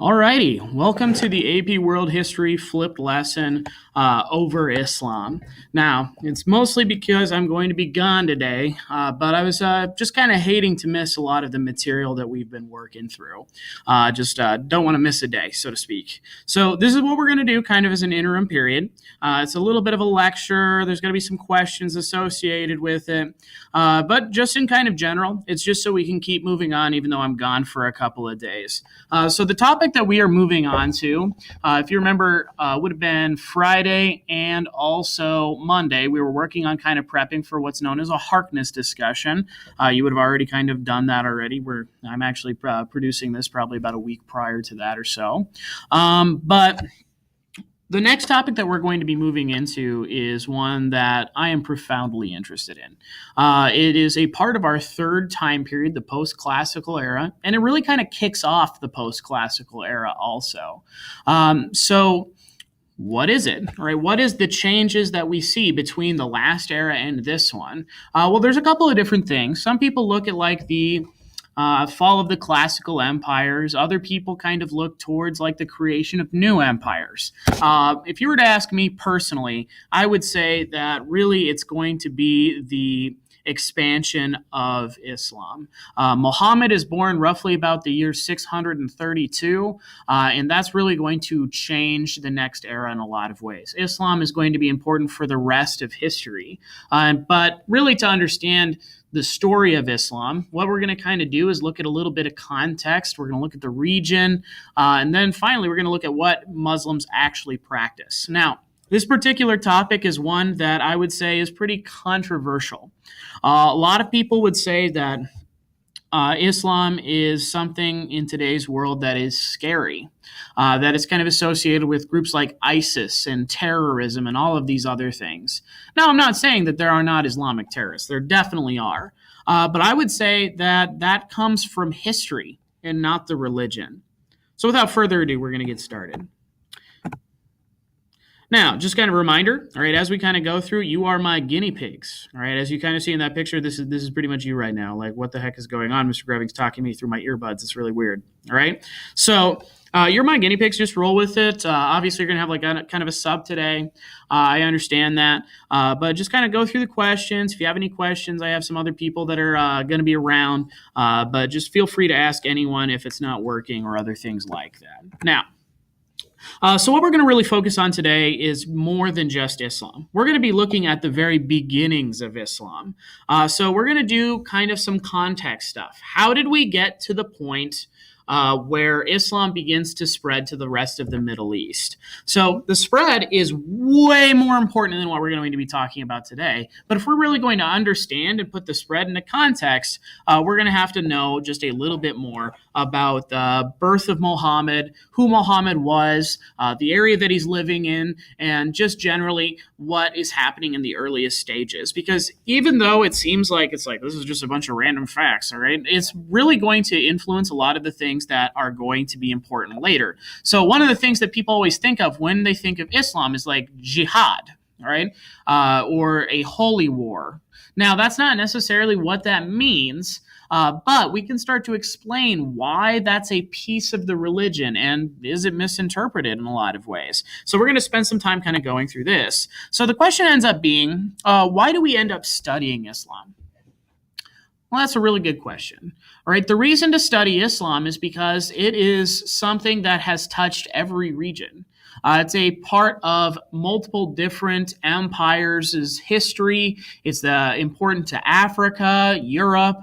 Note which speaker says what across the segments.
Speaker 1: Alrighty, welcome to the AP World History flipped lesson over Islam. Now, it's mostly because I'm going to be gone today, but I was just kind of hating to miss a lot of the material that we've been working through. Just don't want to miss a day, so to speak. So this is what we're going to do kind of as an interim period. It's a little bit of a lecture. There's going to be some questions associated with it. But just in kind of general, it's just so we can keep moving on even though I'm gone for a couple of days. So the topic that we are moving on to, if you remember, would have been Friday and also Monday. We were working on kind of prepping for what's known as a Harkness discussion. You would have already kind of done that already. I'm actually producing this probably about a week prior to that or so. But the next topic that we're going to be moving into is one that I am profoundly interested in. It is a part of our third time period, the post-classical era, and it really kind of kicks off the post-classical era also. So what is it? All right, what is the changes that we see between the last era and this one? Well, there's a couple of different things. Some people look at like the fall of the classical empires. Other people kind of look towards like the creation of new empires. If you were to ask me personally, I would say that really it's going to be the expansion of Islam. Muhammad is born roughly about the year 632, and that's really going to change the next era in a lot of ways. Islam is going to be important for the rest of history, but really to understand the story of Islam, what we're going to kind of do is look at a little bit of context. We're going to look at the region, and then finally we're going to look at what Muslims actually practice. Now, this particular topic is one that I would say is pretty controversial. A lot of people would say that Islam is something in today's world that is scary, that is kind of associated with groups like ISIS and terrorism and all of these other things. Now, I'm not saying that there are not Islamic terrorists. There definitely are. But I would say that that comes from history and not the religion. So without further ado, we're going to get started. Now, just kind of a reminder, all right, as we kind of go through, you are my guinea pigs, all right? As you kind of see in that picture, this is pretty much you right now. Like, what the heck is going on? Mr. Greving's talking to me through my earbuds. It's really weird, all right? So you're my guinea pigs. Just roll with it. Obviously, you're going to have like kind of a sub today. I understand that. But just kind of go through the questions. If you have any questions, I have some other people that are going to be around. But just feel free to ask anyone if it's not working or other things like that. Now, so what we're going to really focus on today is more than just Islam. We're going to be looking at the very beginnings of Islam. So we're going to do kind of some context stuff. How did we get to the point where Islam begins to spread to the rest of the Middle East? So the spread is way more important than what we're going to be talking about today. But if we're really going to understand and put the spread into context, we're going to have to know just a little bit more about the birth of Muhammad, who Muhammad was, the area that he's living in, and just generally what is happening in the earliest stages. Because even though it seems like this is just a bunch of random facts, all right, it's really going to influence a lot of the things that are going to be important later. So one of the things that people always think of when they think of Islam is like jihad, all right, or a holy war. Now, that's not necessarily what that means, but we can start to explain why that's a piece of the religion and is it misinterpreted in a lot of ways. So we're going to spend some time kind of going through this. So the question ends up being, why do we end up studying Islam? Well, that's a really good question. All right, the reason to study Islam is because it is something that has touched every region. It's a part of multiple different empires' history. It's important to Africa, Europe,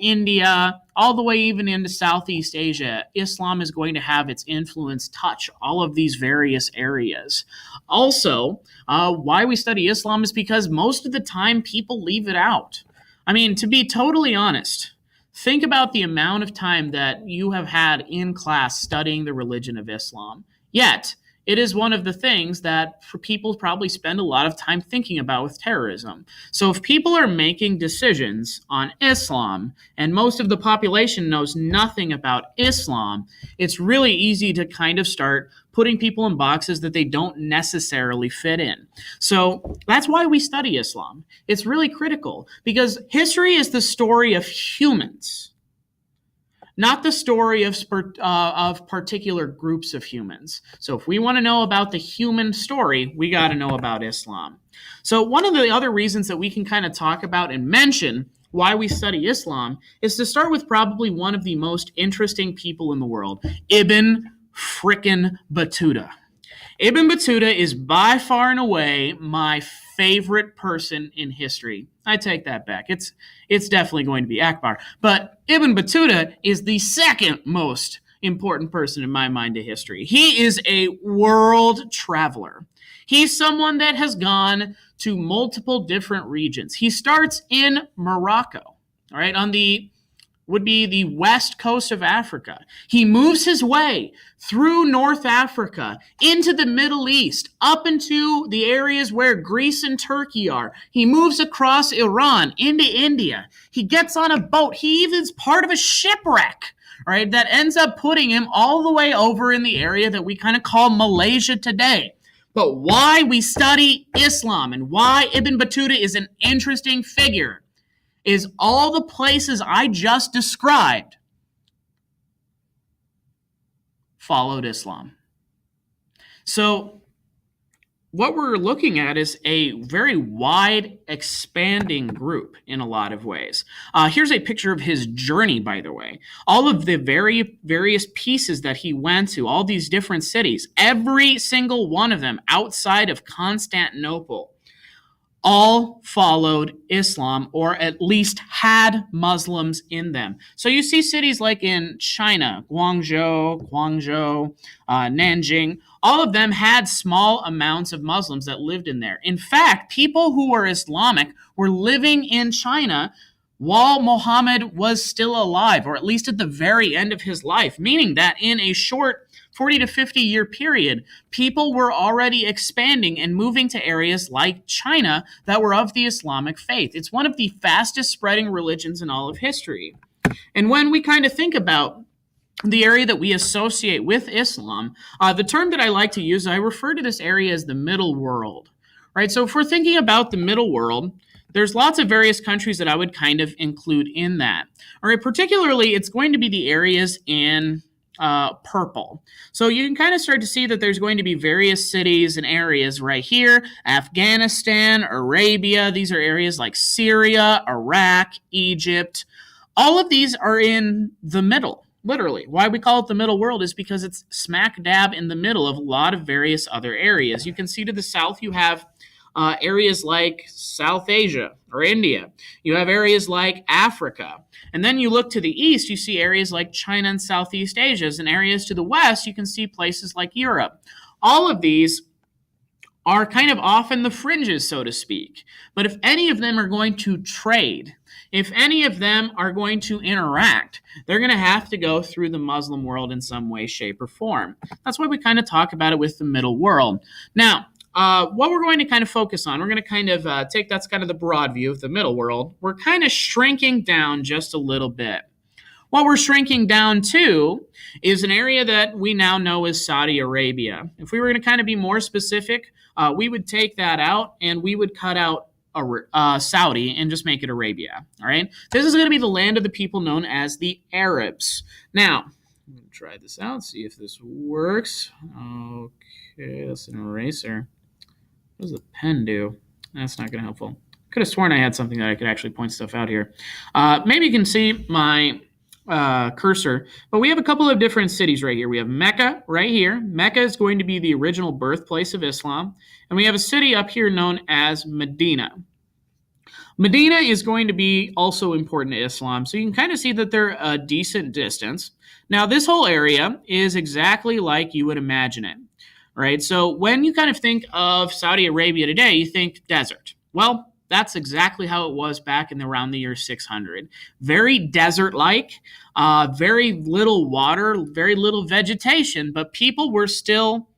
Speaker 1: India, all the way even into Southeast Asia. Islam is going to have its influence touch all of these various areas. Also, why we study Islam is because most of the time people leave it out. I mean, to be totally honest, think about the amount of time that you have had in class studying the religion of Islam. Yet, it is one of the things that for people probably spend a lot of time thinking about with terrorism. So if people are making decisions on Islam and most of the population knows nothing about Islam, it's really easy to kind of start putting people in boxes that they don't necessarily fit in. So that's why we study Islam. It's really critical because history is the story of humans. not the story of particular groups of humans. So if we want to know about the human story, we got to know about Islam. So one of the other reasons that we can kind of talk about and mention why we study Islam is to start with probably one of the most interesting people in the world, Ibn frickin' Battuta. Ibn Battuta is by far and away my favorite person in history. I take that back. It's definitely going to be Akbar. But Ibn Battuta is the second most important person in my mind to history. He is a world traveler. He's someone that has gone to multiple different regions. He starts in Morocco, all right, on the would be the west coast of Africa. He moves his way through North Africa, into the Middle East, up into the areas where Greece and Turkey are. He moves across Iran, into India. He gets on a boat. He even is part of a shipwreck, right, that ends up putting him all the way over in the area that we kind of call Malaysia today. But why we study Islam and why Ibn Battuta is an interesting figure is all the places I just described followed Islam. So what we're looking at is a very wide, expanding group in a lot of ways. Here's a picture of his journey, by the way. All of the various pieces that he went to, all these different cities, every single one of them outside of Constantinople, all followed Islam, or at least had Muslims in them. So you see cities like in China, Guangzhou, Nanjing, all of them had small amounts of Muslims that lived in there. In fact, people who were Islamic were living in China while Muhammad was still alive, or at least at the very end of his life, meaning that in a short 40 to 50 year period, people were already expanding and moving to areas like China that were of the Islamic faith. It's one of the fastest spreading religions in all of history. And when we kind of think about the area that we associate with Islam, the term that I like to use, I refer to this area as the middle world, right? So if we're thinking about the middle world, there's lots of various countries that I would kind of include in that. All right, particularly, it's going to be the areas in purple. So you can kind of start to see that there's going to be various cities and areas right here. Afghanistan, Arabia, these are areas like Syria, Iraq, Egypt. All of these are in the middle, literally. Why we call it the middle world is because it's smack dab in the middle of a lot of various other areas. You can see to the south you have areas like South Asia or India. You have areas like Africa. And then you look to the east, you see areas like China and Southeast Asia. And areas to the west, you can see places like Europe. All of these are kind of off in the fringes, so to speak. But if any of them are going to trade, if any of them are going to interact, they're going to have to go through the Muslim world in some way, shape, or form. That's why we kind of talk about it with the middle world. Now, what we're going to kind of focus on, we're going to kind of that's kind of the broad view of the middle world. We're kind of shrinking down just a little bit. What we're shrinking down to is an area that we now know as Saudi Arabia. If we were going to kind of be more specific, we would take that out and we would cut out Saudi and just make it Arabia. All right. This is going to be the land of the people known as the Arabs. Now, I'm going to try this out, see if this works. Okay, that's an eraser. What does the pen do? That's not going to helpful. Could have sworn I had something that I could actually point stuff out here. Maybe you can see my cursor, but we have a couple of different cities right here. We have Mecca right here. Mecca is going to be the original birthplace of Islam. And we have a city up here known as Medina. Medina is going to be also important to Islam. So you can kind of see that they're a decent distance. Now, this whole area is exactly like you would imagine it. Right? So when you kind of think of Saudi Arabia today, you think desert. Well, that's exactly how it was back in around the year 600. Very desert-like, very little water, very little vegetation, but people were still